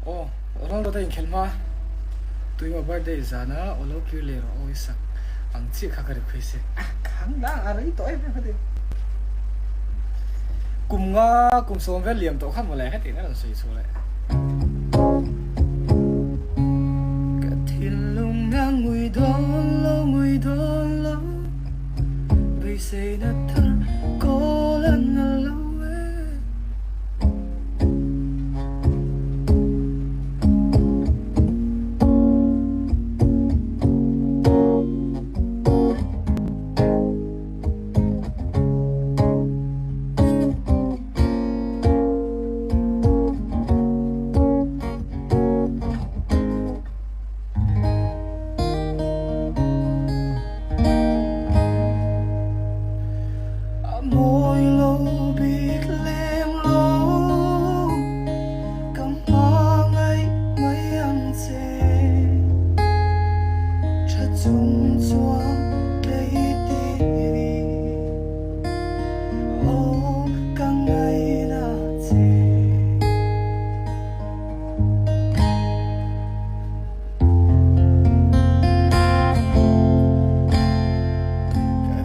Oh, orang lo tayong kelma. Tuwi mo birthday sana, olo kiulero o isak. Ang chik kakari kwese. Khang lang aray to ay pwede. Kum nga, kum somvel liam to kan mo lai hati na lang sui sule. Katilong ngang ngui don lo. Bây say na thar ko lan na lo. Môi lâu biết lem lâu cầm hoa ngay mấy ăn chè cha chung choang cây tì ô căng ngay là chè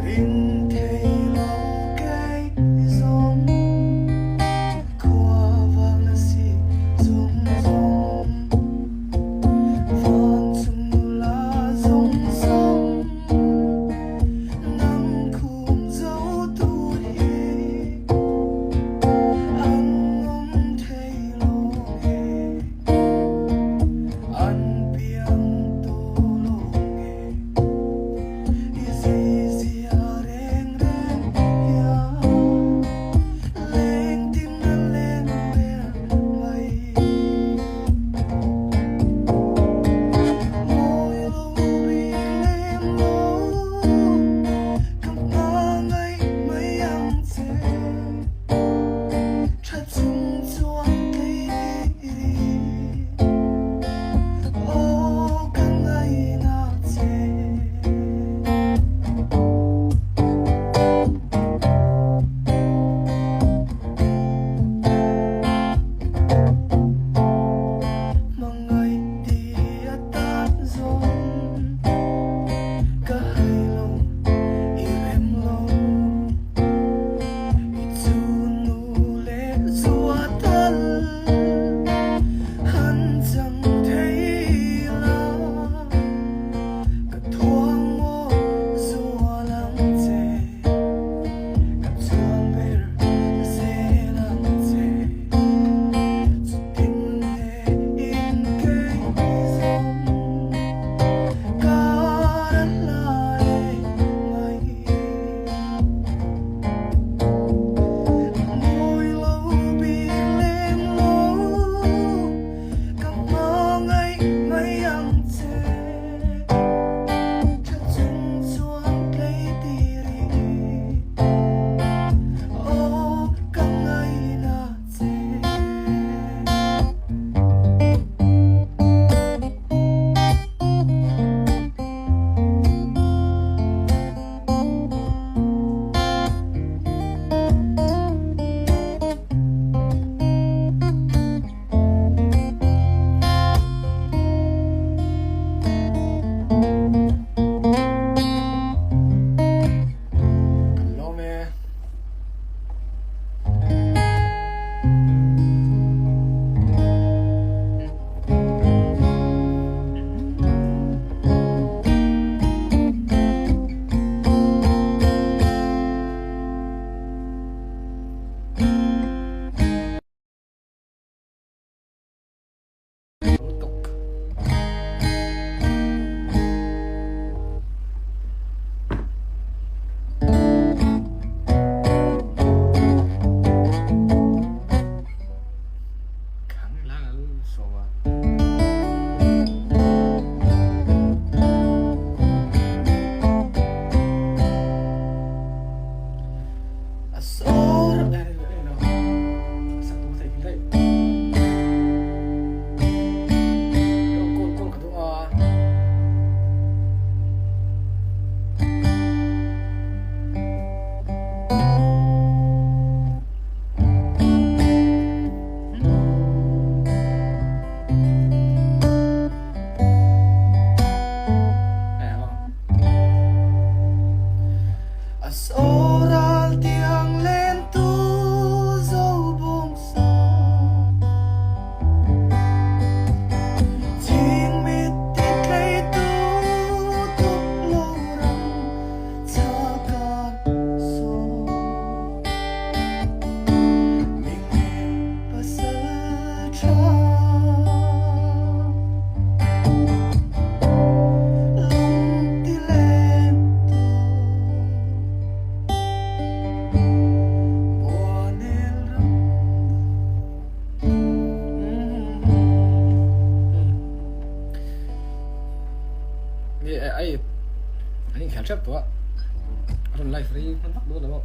ring thấy trap tua ron life ri man tak do lo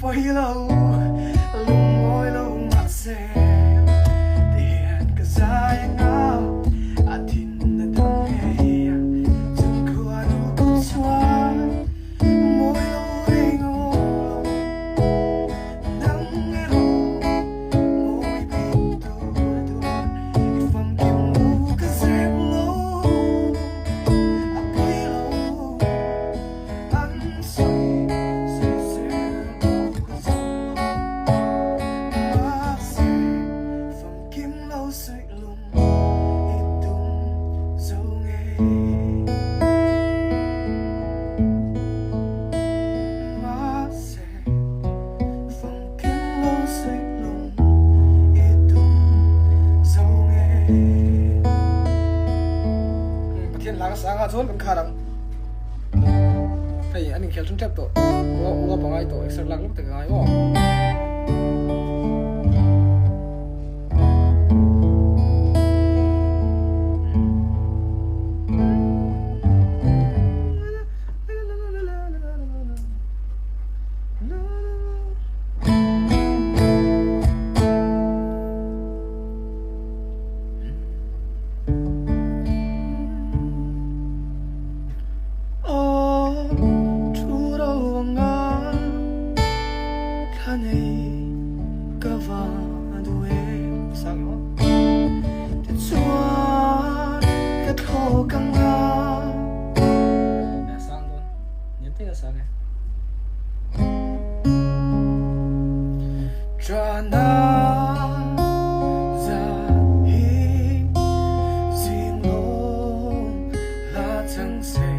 bơi lâu lùng ngồi lâu mà xe tiền cả dài ngao à tin là đừng nghe dừng qua đủ câu xóa môi lâu đi ngô nắng nghe ru môi bị tu phong kim lu cả dẹp lâu à bơi lâu anh say say say lâu có dòng mà say phong kim lâu say lùng ít tung dấu nghề mà say phong kim lâu say lùng ít tung dấu nghề ประเทศลาวก็สร้างอาชนกันขาดังไอ้อันนี้เขียนชุนเจ็บตัวว่าปังไงตัวเอ็กซ์ลังก็ถึงไงวะสร้างอยู่เนี่ยสร้างตัวเนี่ยที่จะสร้างไง Trana za hi sim long la chang se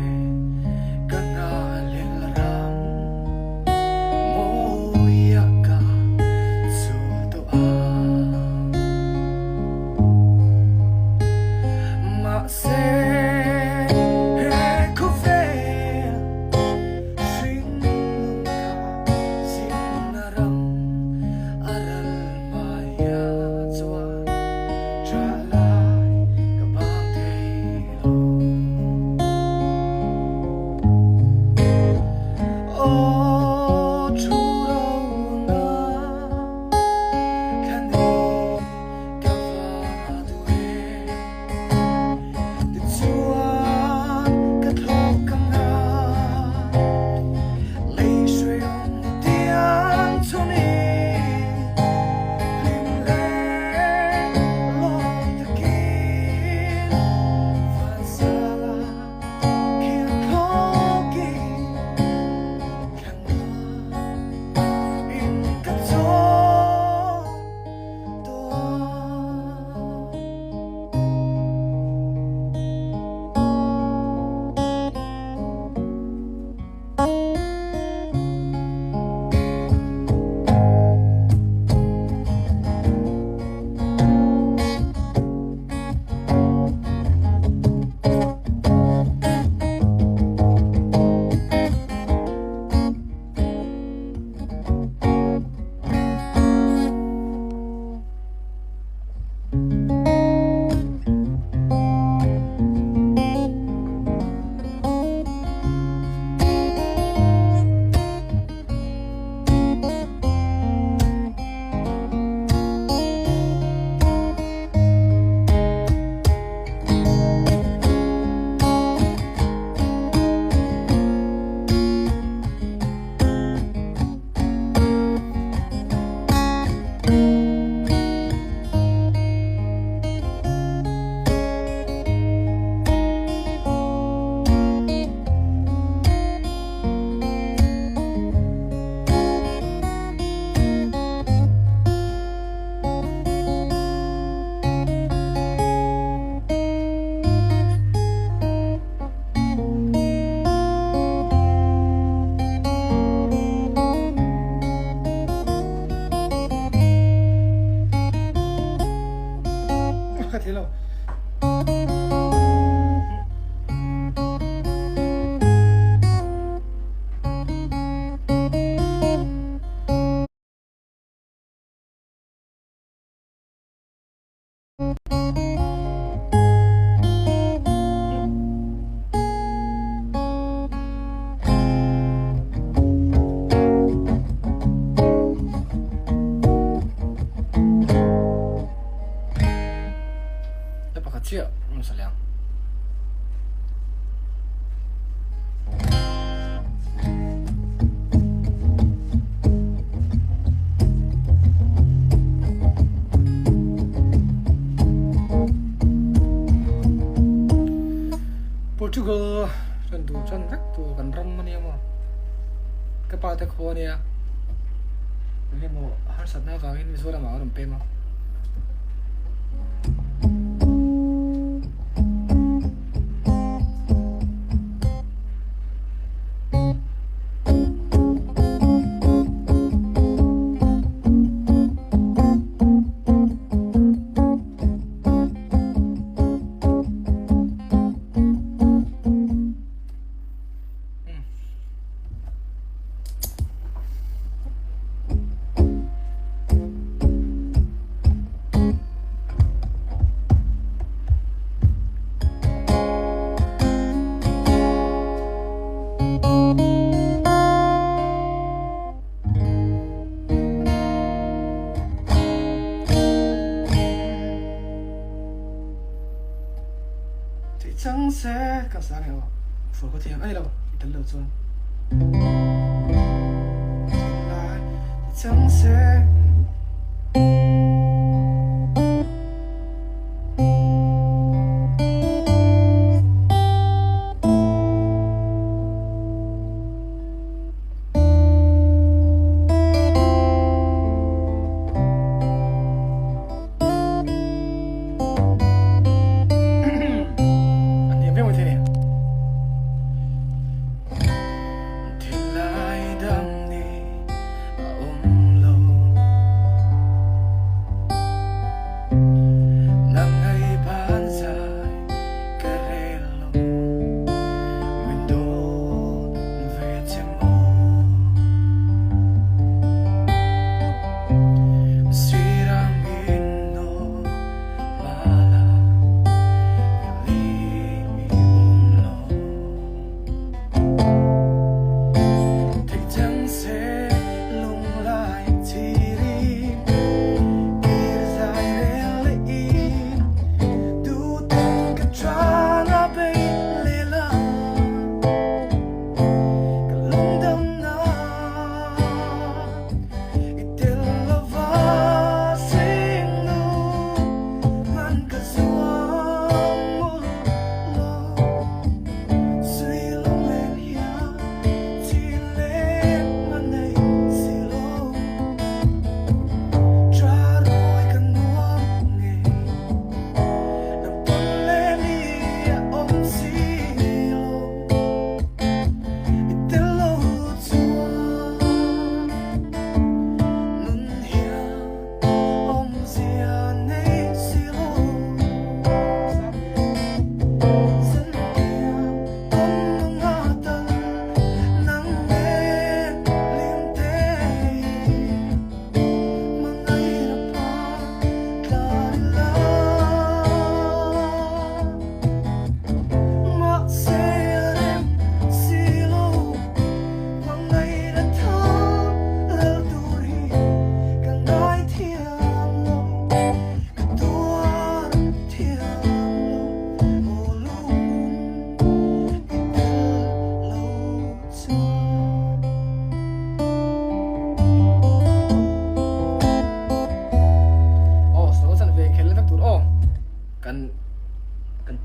kana lil ram mo ya ka su to a ma se he ku fe sing ka sing na ram aral pa te kho nia le mo har sat na wangin mi sura ma rum pe ma chẳng sẽ cảm giác này phổ có tiếng ấy đâu tấn đầu chuông lại chẳng sẽ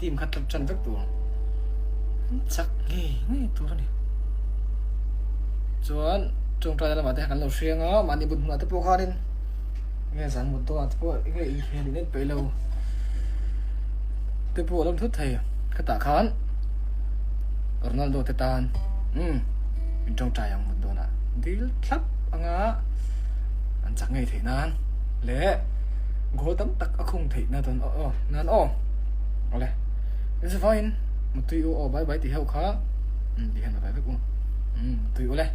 team khát lập chân vector chắc nghe tu này chuan trong trai là mà thế hắn lâu xuyên á mà đi bút mà tiếp tục khai lên nghe rằng một tuần tiếp tục nghe ý hiện đến bấy lâu tiếp tục làm thuyết thầy cái tạ khán Ronaldo thế tan bên trong trai ông một tuần à đi thấp anh á anh chắc nghe thế nan lẽ gỗ tấm tắc không thể na tuần nan ole it's fine một tuy bye bye thì hậu khá đi hành là phải biết không tuy ole